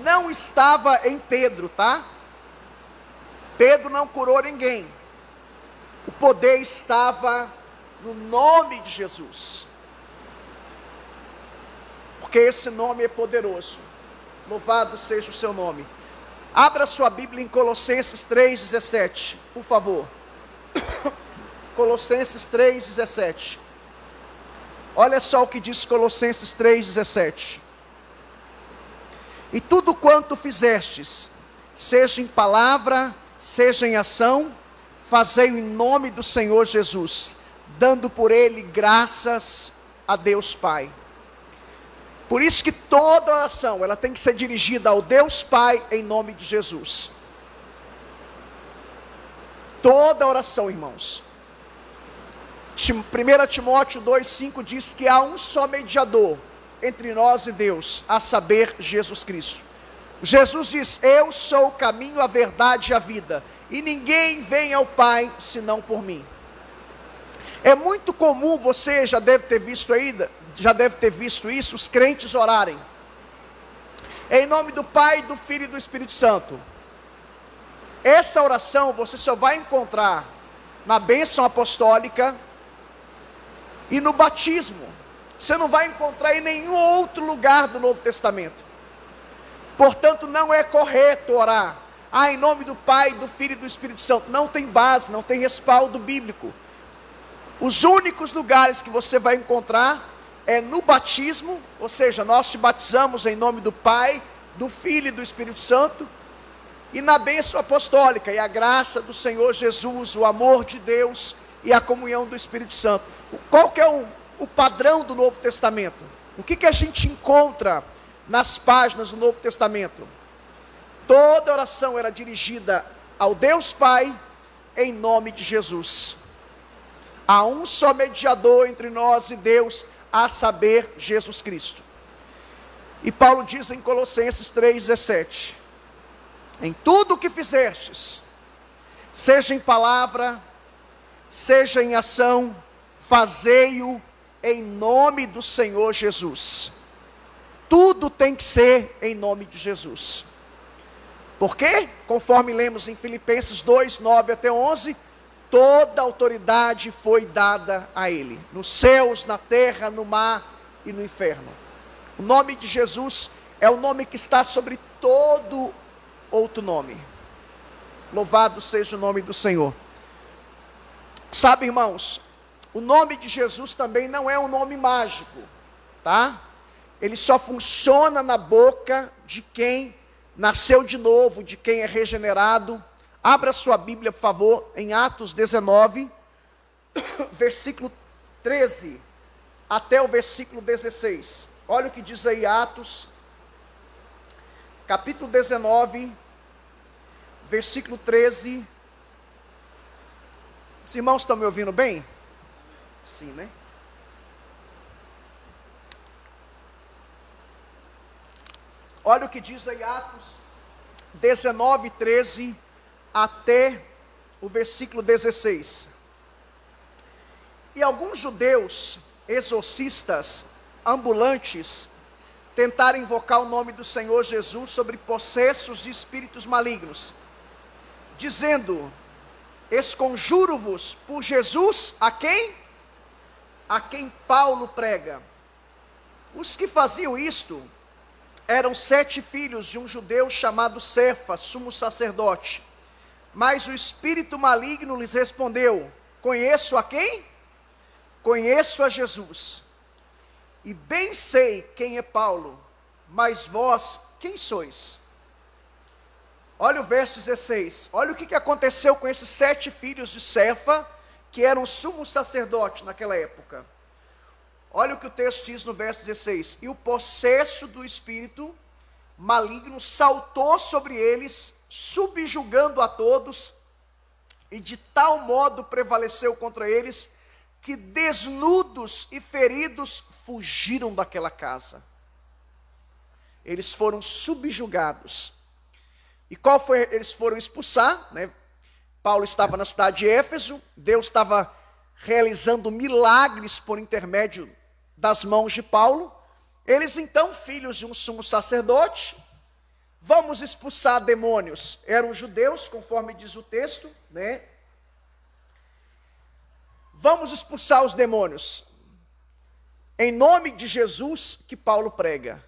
não estava em Pedro, tá? Pedro não curou ninguém. O poder estava no nome de Jesus. Porque esse nome é poderoso. Louvado seja o seu nome. Abra sua Bíblia em Colossenses 3,17, por favor. Colossenses 3,17. Olha só o que diz Colossenses 3,17. E tudo quanto fizestes, seja em palavra, seja em ação, fazei-o em nome do Senhor Jesus, dando por ele graças a Deus Pai. Por isso que toda oração, ela tem que ser dirigida ao Deus Pai em nome de Jesus. Toda oração, irmãos. 1 Timóteo 2,5 diz que há um só mediador entre nós e Deus, a saber, Jesus Cristo. Jesus diz: eu sou o caminho, a verdade e a vida, e ninguém vem ao Pai senão por mim. É muito comum, você já deve ter visto isso, os crentes orarem em nome do Pai, do Filho e do Espírito Santo. Essa oração você só vai encontrar na bênção apostólica e no batismo. Você não vai encontrar em nenhum outro lugar do Novo Testamento. Portanto, não é correto orar em nome do Pai, do Filho e do Espírito Santo. Não tem base, não tem respaldo bíblico. Os únicos lugares que você vai encontrar é no batismo, ou seja, nós te batizamos em nome do Pai, do Filho e do Espírito Santo, e na bênção apostólica, e a graça do Senhor Jesus, o amor de Deus e a comunhão do Espírito Santo. Qual que é o padrão do Novo Testamento? O que a gente encontra nas páginas do Novo Testamento? Toda oração era dirigida ao Deus Pai em nome de Jesus. Há um só mediador entre nós e Deus, a saber, Jesus Cristo. E Paulo diz em Colossenses 3,17: em tudo o que fizestes, seja em palavra, seja em ação, fazei-o em nome do Senhor Jesus. Tudo tem que ser em nome de Jesus. Por quê? Conforme lemos em Filipenses 2, 9 até 11, toda autoridade foi dada a Ele, nos céus, na terra, no mar e no inferno. O nome de Jesus é o nome que está sobre todo outro nome. Louvado seja o nome do Senhor. Sabe, irmãos, o nome de Jesus também não é um nome mágico, tá? Ele só funciona na boca de quem nasceu de novo, de quem é regenerado. Abra sua Bíblia, por favor, em Atos 19, versículo 13, até o versículo 16. Olha o que diz aí Atos, capítulo 19, versículo 13. Os irmãos estão me ouvindo bem? Sim, né? Olha o que diz aí Atos 19, 13, até o versículo 16. E alguns judeus, exorcistas, ambulantes, tentaram invocar o nome do Senhor Jesus sobre possessos de espíritos malignos, dizendo: esconjuro-vos por Jesus, a quem? A quem Paulo prega. Os que faziam isto eram 7 filhos de um judeu chamado Cefas, sumo sacerdote. Mas o espírito maligno lhes respondeu: conheço a quem? Conheço a Jesus. E bem sei quem é Paulo, mas vós quem sois? Olha o verso 16. Olha o que aconteceu com esses 7 filhos de Cefa, que era um sumo sacerdote naquela época. Olha o que o texto diz no verso 16. E o possesso do espírito maligno saltou sobre eles, subjugando a todos, e de tal modo prevaleceu contra eles, que desnudos e feridos fugiram daquela casa. Eles foram subjugados. E qual foi? Eles foram expulsar, né? Paulo estava na cidade de Éfeso, Deus estava realizando milagres por intermédio das mãos de Paulo. Eles então, filhos de um sumo sacerdote, vamos expulsar demônios. Eram judeus, conforme diz o texto, né? Vamos expulsar os demônios. Em nome de Jesus que Paulo prega.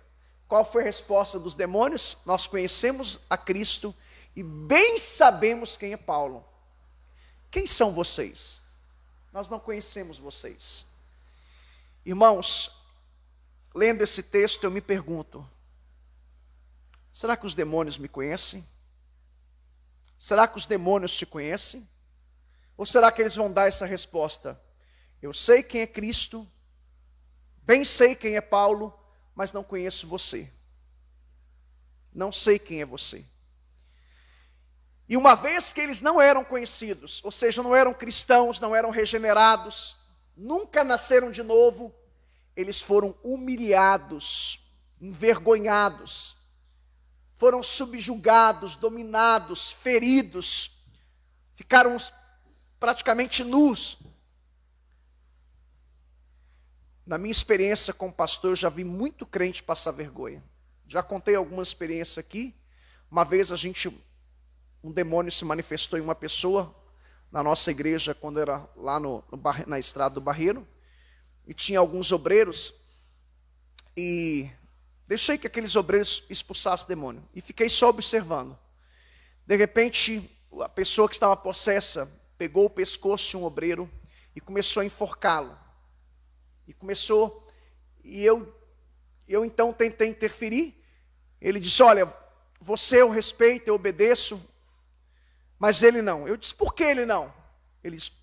Qual foi a resposta dos demônios? Nós conhecemos a Cristo e bem sabemos quem é Paulo. Quem são vocês? Nós não conhecemos vocês. Irmãos, lendo esse texto eu me pergunto, será que os demônios me conhecem? Será que os demônios te conhecem? Ou será que eles vão dar essa resposta? Eu sei quem é Cristo, bem sei quem é Paulo, mas não conheço você. Não sei quem é você. E uma vez que eles não eram conhecidos, ou seja, não eram cristãos, não eram regenerados, nunca nasceram de novo, eles foram humilhados, envergonhados, foram subjugados, dominados, feridos, ficaram praticamente nus. Na minha experiência como pastor, eu já vi muito crente passar vergonha. Já contei algumas experiências aqui. Uma vez um demônio se manifestou em uma pessoa na nossa igreja, quando era lá na estrada do Barreiro, e tinha alguns obreiros, e deixei que aqueles obreiros expulsassem o demônio, e fiquei só observando. De repente, a pessoa que estava possessa pegou o pescoço de um obreiro e começou a enforcá-lo. E eu então tentei interferir. Ele disse, olha, você eu respeito, eu obedeço, mas ele não. Eu disse, por que ele não?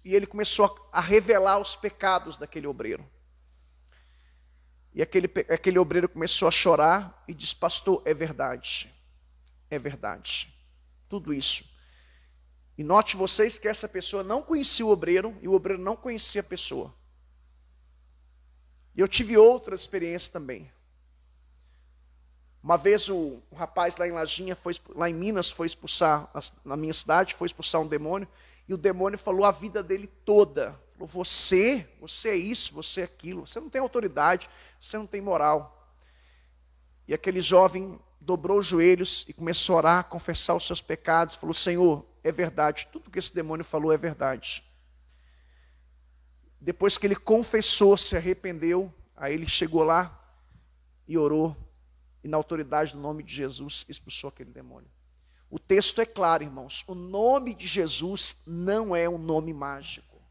E ele começou a revelar os pecados daquele obreiro. E aquele obreiro começou a chorar e disse, pastor, é verdade, tudo isso. E note vocês que essa pessoa não conhecia o obreiro e o obreiro não conhecia a pessoa. E eu tive outra experiência também. Uma vez um rapaz lá em Lajinha, lá em Minas, foi expulsar, na minha cidade, foi expulsar um demônio, e o demônio falou a vida dele toda. Falou, você é isso, você é aquilo, você não tem autoridade, você não tem moral. E aquele jovem dobrou os joelhos e começou a orar, confessar os seus pecados, falou, Senhor, é verdade, tudo que esse demônio falou é verdade. Depois que ele confessou, se arrependeu, aí ele chegou lá e orou, e na autoridade do nome de Jesus expulsou aquele demônio. O texto é claro, irmãos, o nome de Jesus não é um nome mágico.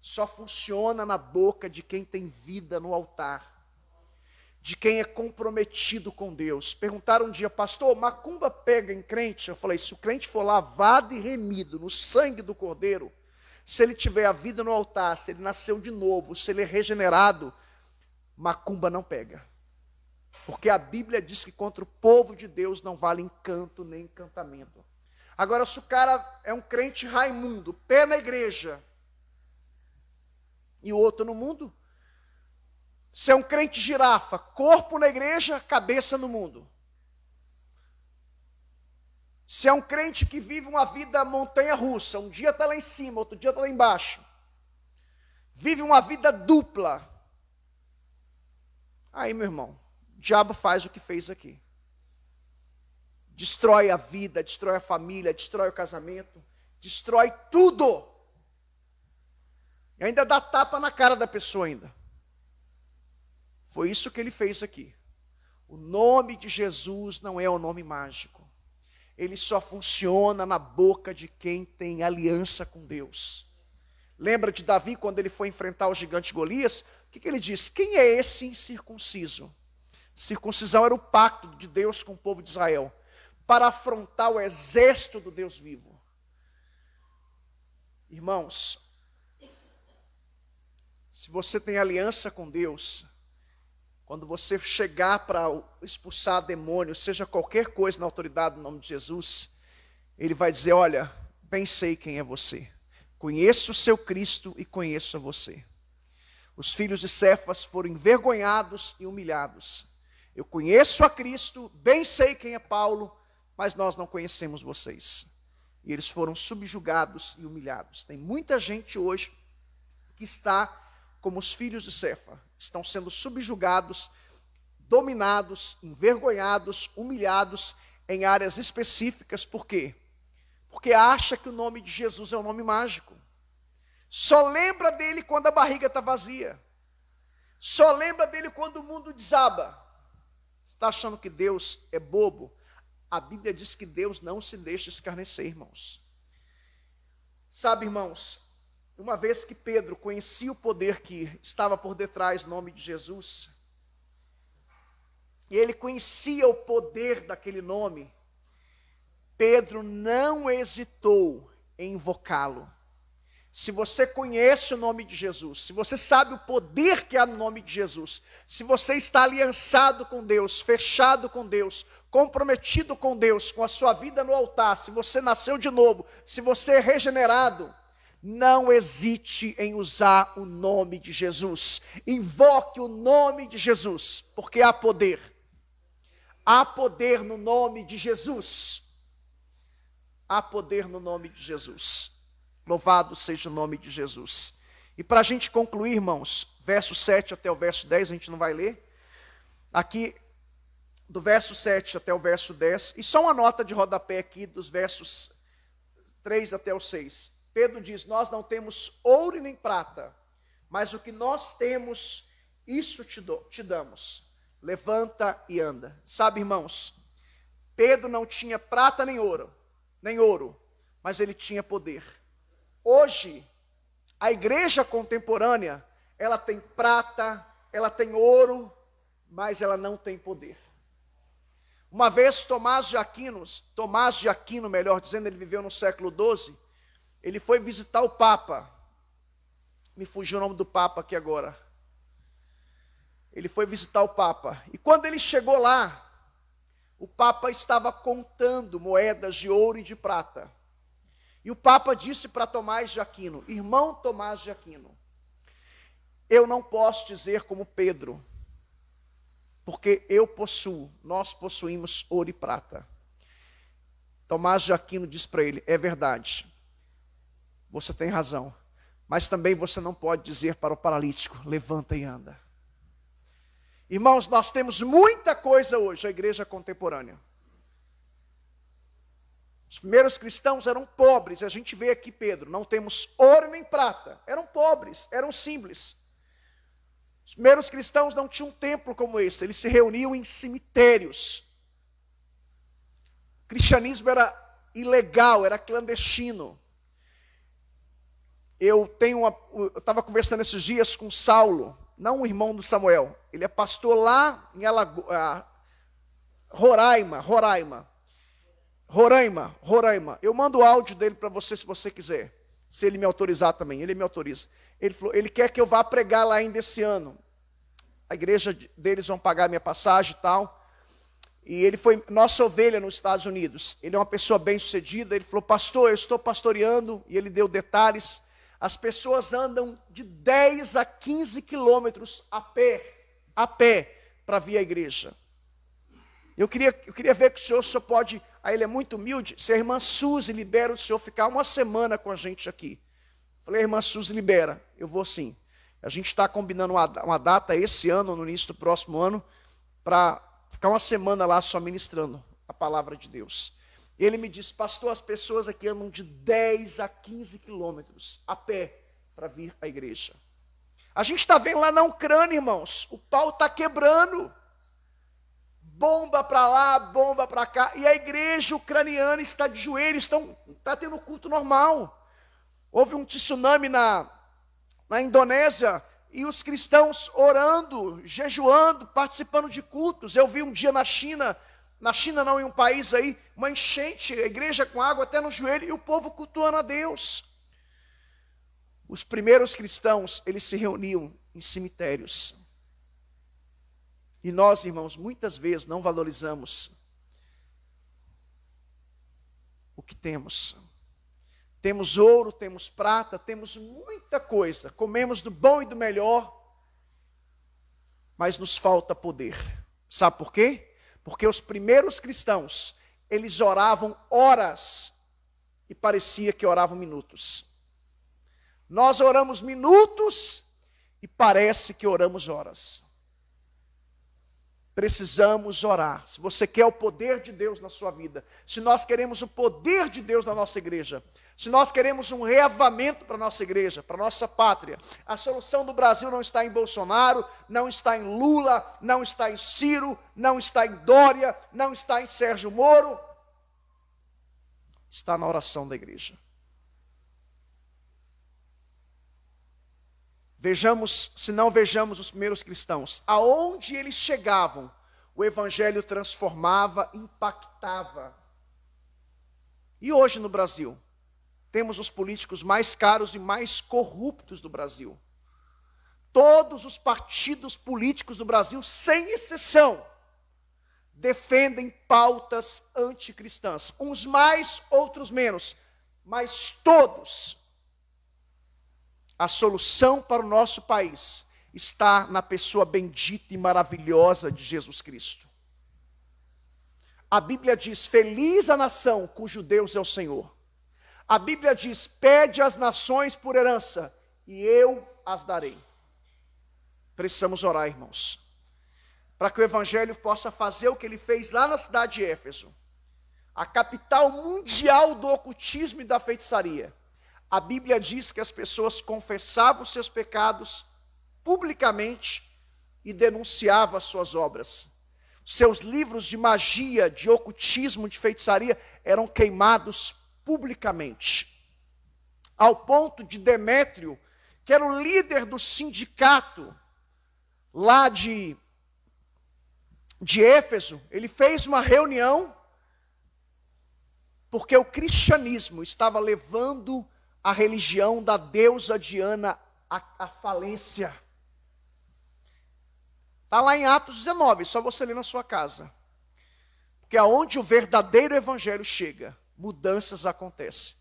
Só funciona na boca de quem tem vida no altar, de quem é comprometido com Deus. Perguntaram um dia, pastor, macumba pega em crente? Eu falei, se o crente for lavado e remido no sangue do Cordeiro, se ele tiver a vida no altar, se ele nasceu de novo, se ele é regenerado, macumba não pega. Porque a Bíblia diz que contra o povo de Deus não vale encanto nem encantamento. Agora, se o cara é um crente Raimundo, pé na igreja, e o outro no mundo, se é um crente girafa, corpo na igreja, cabeça no mundo. Se é um crente que vive uma vida montanha-russa, um dia está lá em cima, outro dia está lá embaixo. Vive uma vida dupla. Aí, meu irmão, o diabo faz o que fez aqui. Destrói a vida, destrói a família, destrói o casamento, destrói tudo. E ainda dá tapa na cara da pessoa ainda. Foi isso que ele fez aqui. O nome de Jesus não é um nome mágico. Ele só funciona na boca de quem tem aliança com Deus. Lembra de Davi quando ele foi enfrentar o gigante Golias? O que ele diz? Quem é esse incircunciso? Circuncisão era o pacto de Deus com o povo de Israel, para afrontar o exército do Deus vivo. Irmãos, se você tem aliança com Deus, quando você chegar para expulsar demônio, seja qualquer coisa na autoridade do nome de Jesus, Ele vai dizer, olha, bem sei quem é você. Conheço o seu Cristo e conheço a você. Os filhos de Cefas foram envergonhados e humilhados. Eu conheço a Cristo, bem sei quem é Paulo, mas nós não conhecemos vocês. E eles foram subjugados e humilhados. Tem muita gente hoje que está como os filhos de Cefa. Estão sendo subjugados, dominados, envergonhados, humilhados em áreas específicas. Por quê? Porque acha que o nome de Jesus é um nome mágico. Só lembra dele quando a barriga está vazia. Só lembra dele quando o mundo desaba. Você está achando que Deus é bobo? A Bíblia diz que Deus não se deixa escarnecer, irmãos. Sabe, irmãos, uma vez que Pedro conhecia o poder que estava por detrás do nome de Jesus, e ele conhecia o poder daquele nome, Pedro não hesitou em invocá-lo. Se você conhece o nome de Jesus, se você sabe o poder que há no nome de Jesus, se você está aliançado com Deus, fechado com Deus, comprometido com Deus, com a sua vida no altar, se você nasceu de novo, se você é regenerado, não hesite em usar o nome de Jesus. Invoque o nome de Jesus, porque há poder. Há poder no nome de Jesus. Há poder no nome de Jesus. Louvado seja o nome de Jesus. E para a gente concluir, irmãos, verso 7 até o verso 10, a gente não vai ler. Aqui, do verso 7 até o verso 10, e só uma nota de rodapé aqui, dos versos 3 até o 6. Pedro diz, nós não temos ouro e nem prata, mas o que nós temos, isso te damos. Levanta e anda. Sabe, irmãos, Pedro não tinha prata nem ouro, mas ele tinha poder. Hoje, a igreja contemporânea, ela tem prata, ela tem ouro, mas ela não tem poder. Uma vez Tomás de Aquino, melhor dizendo, ele viveu no século XII, ele foi visitar o Papa. Me fugiu o nome do Papa aqui agora. Ele foi visitar o Papa. E quando ele chegou lá, o Papa estava contando moedas de ouro e de prata. E o Papa disse para Tomás de Aquino, irmão Tomás de Aquino, eu não posso dizer como Pedro, porque nós possuímos ouro e prata. Tomás de Aquino disse para ele, é verdade, você tem razão, mas também você não pode dizer para o paralítico, levanta e anda. Irmãos, nós temos muita coisa hoje, a igreja contemporânea. Os primeiros cristãos eram pobres, e a gente vê aqui Pedro, não temos ouro nem prata, eram pobres, eram simples. Os primeiros cristãos não tinham um templo como esse, eles se reuniam em cemitérios. O cristianismo era ilegal, era clandestino. Eu estava conversando esses dias com Saulo, não o irmão do Samuel, ele é pastor lá em Roraima. Eu mando o áudio dele para você se você quiser. Se ele me autorizar também, ele me autoriza. Ele falou, ele quer que eu vá pregar lá ainda esse ano. A igreja deles vão pagar minha passagem e tal. E ele foi nossa ovelha nos Estados Unidos. Ele é uma pessoa bem sucedida. Ele falou, pastor, eu estou pastoreando. E ele deu detalhes. As pessoas andam de 10 a 15 quilômetros a pé, para vir à igreja. Eu queria ver que o senhor pode... Aí ele é muito humilde. Se a irmã Suzy libera o senhor ficar uma semana com a gente aqui. Falei, irmã Suzy, libera. Eu vou sim. A gente está combinando uma data esse ano, no início do próximo ano, para ficar uma semana lá só ministrando a palavra de Deus. E ele me disse, pastor, as pessoas aqui andam de 10 a 15 quilômetros a pé para vir à igreja. A gente está vendo lá na Ucrânia, irmãos, o pau está quebrando. Bomba para lá, bomba para cá. E a igreja ucraniana está de joelhos, está tendo culto normal. Houve um tsunami na Indonésia e os cristãos orando, jejuando, participando de cultos. Eu vi um dia na China não, em um país aí, uma enchente, a igreja com água até no joelho e o povo cultuando a Deus. Os primeiros cristãos, eles se reuniam em cemitérios. E nós, irmãos, muitas vezes não valorizamos o que temos. Temos ouro, temos prata, temos muita coisa. Comemos do bom e do melhor, mas nos falta poder. Sabe por quê? Porque os primeiros cristãos, eles oravam horas e parecia que oravam minutos. Nós oramos minutos e parece que oramos horas. Precisamos orar. Se você quer o poder de Deus na sua vida, se nós queremos o poder de Deus na nossa igreja, se nós queremos um reavamento para a nossa igreja, para a nossa pátria, a solução do Brasil não está em Bolsonaro, não está em Lula, não está em Ciro, não está em Dória, não está em Sérgio Moro, está na oração da igreja. Vejamos, se não vejamos os primeiros cristãos, aonde eles chegavam, o evangelho transformava, impactava. E hoje no Brasil, temos os políticos mais caros e mais corruptos do Brasil. Todos os partidos políticos do Brasil, sem exceção, defendem pautas anticristãs. Uns mais, outros menos, mas todos. A solução para o nosso país está na pessoa bendita e maravilhosa de Jesus Cristo. A Bíblia diz, feliz a nação cujo Deus é o Senhor. A Bíblia diz, pede às nações por herança, e eu as darei. Precisamos orar, irmãos, para que o Evangelho possa fazer o que ele fez lá na cidade de Éfeso, a capital mundial do ocultismo e da feitiçaria. A Bíblia diz que as pessoas confessavam os seus pecados publicamente e denunciavam as suas obras. Seus livros de magia, de ocultismo, de feitiçaria eram queimados publicamente. Ao ponto de Demétrio, que era o líder do sindicato lá de Éfeso, ele fez uma reunião porque o cristianismo estava levando a religião da deusa Diana à falência. Está lá em Atos 19, só você ler na sua casa. Porque aonde o verdadeiro evangelho chega, mudanças acontecem.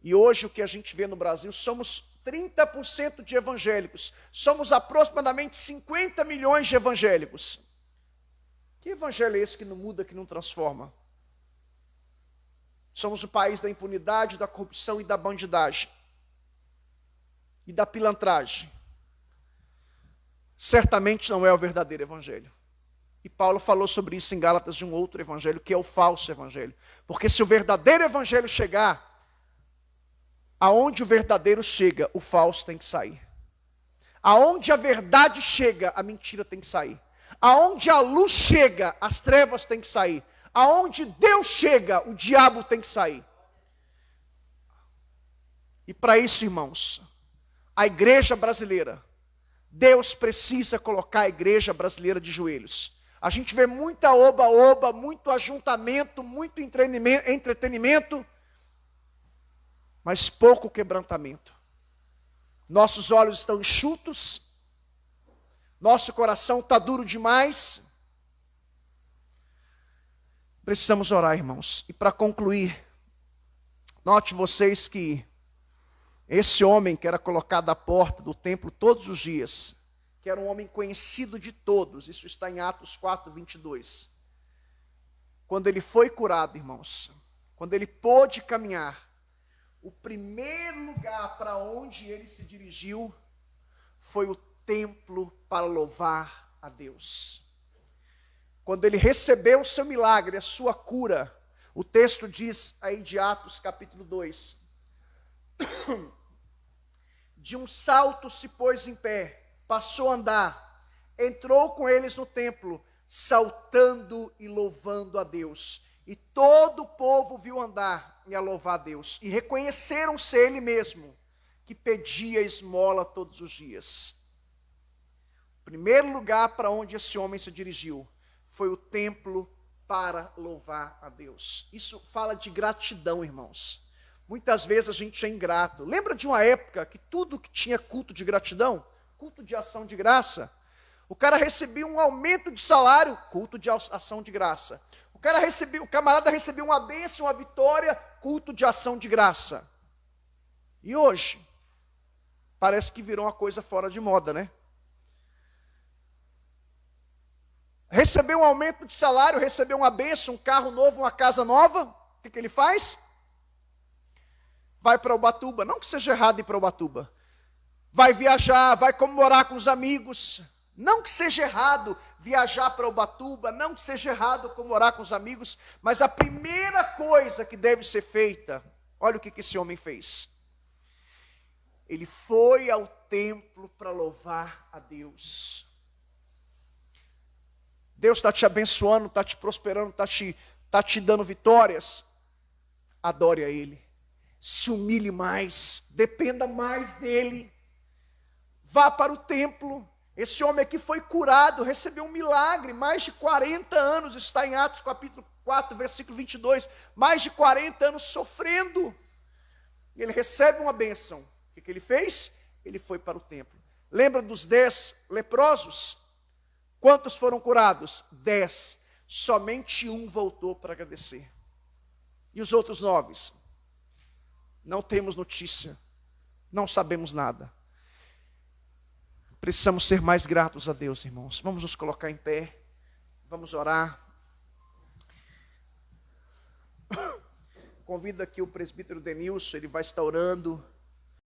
E hoje o que a gente vê no Brasil, somos 30% de evangélicos. Somos aproximadamente 50 milhões de evangélicos. Que evangelho é esse que não muda, que não transforma? Somos o país da impunidade, da corrupção e da bandidagem. E da pilantragem. Certamente não é o verdadeiro evangelho. E Paulo falou sobre isso em Gálatas de um outro evangelho, que é o falso evangelho. Porque se o verdadeiro evangelho chegar, aonde o verdadeiro chega, o falso tem que sair. Aonde a verdade chega, a mentira tem que sair. Aonde a luz chega, as trevas têm que sair. Aonde Deus chega, o diabo tem que sair. E para isso, irmãos, a igreja brasileira, Deus precisa colocar a igreja brasileira de joelhos. A gente vê muita oba-oba, muito ajuntamento, muito entretenimento, mas pouco quebrantamento. Nossos olhos estão enxutos, nosso coração está duro demais. Precisamos orar, irmãos. E para concluir, note vocês que esse homem que era colocado à porta do templo todos os dias, que era um homem conhecido de todos, isso está em Atos 4, 22. Quando ele foi curado, irmãos, quando ele pôde caminhar, o primeiro lugar para onde ele se dirigiu foi o templo para louvar a Deus. Quando ele recebeu o seu milagre, a sua cura, o texto diz aí de Atos capítulo 2, de um salto se pôs em pé, passou a andar, entrou com eles no templo, saltando e louvando a Deus. E todo o povo viu andar e a louvar a Deus. E reconheceram-se ele mesmo, que pedia esmola todos os dias. O primeiro lugar para onde esse homem se dirigiu foi o templo para louvar a Deus. Isso fala de gratidão, irmãos. Muitas vezes a gente é ingrato. Lembra de uma época que tudo que tinha culto de gratidão, culto de ação de graça, o cara recebia um aumento de salário, culto de ação de graça. O camarada recebia uma bênção, uma vitória, culto de ação de graça. E hoje, parece que virou uma coisa fora de moda, né? Recebeu um aumento de salário, recebeu uma bênção, um carro novo, uma casa nova, o que ele faz? Vai para Ubatuba, não que seja errado ir para Ubatuba. Vai viajar, vai comemorar com os amigos. Não que seja errado viajar para Ubatuba, não que seja errado comemorar com os amigos, mas a primeira coisa que deve ser feita, olha o que esse homem fez. Ele foi ao templo para louvar a Deus. Deus está te abençoando, está te prosperando, está te dando vitórias. Adore a Ele. Se humilhe mais, dependa mais dEle. Vá para o templo. Esse homem aqui foi curado, recebeu um milagre, mais de 40 anos, está em Atos capítulo 4, versículo 22, mais de 40 anos sofrendo. Ele recebe uma bênção. O que ele fez? Ele foi para o templo. Lembra dos 10 leprosos? Quantos foram curados? 10. Somente um voltou para agradecer. E os outros 9? Não temos notícia. Não sabemos nada. Precisamos ser mais gratos a Deus, irmãos. Vamos nos colocar em pé. Vamos orar. Convido aqui o presbítero Denilson, ele vai estar orando.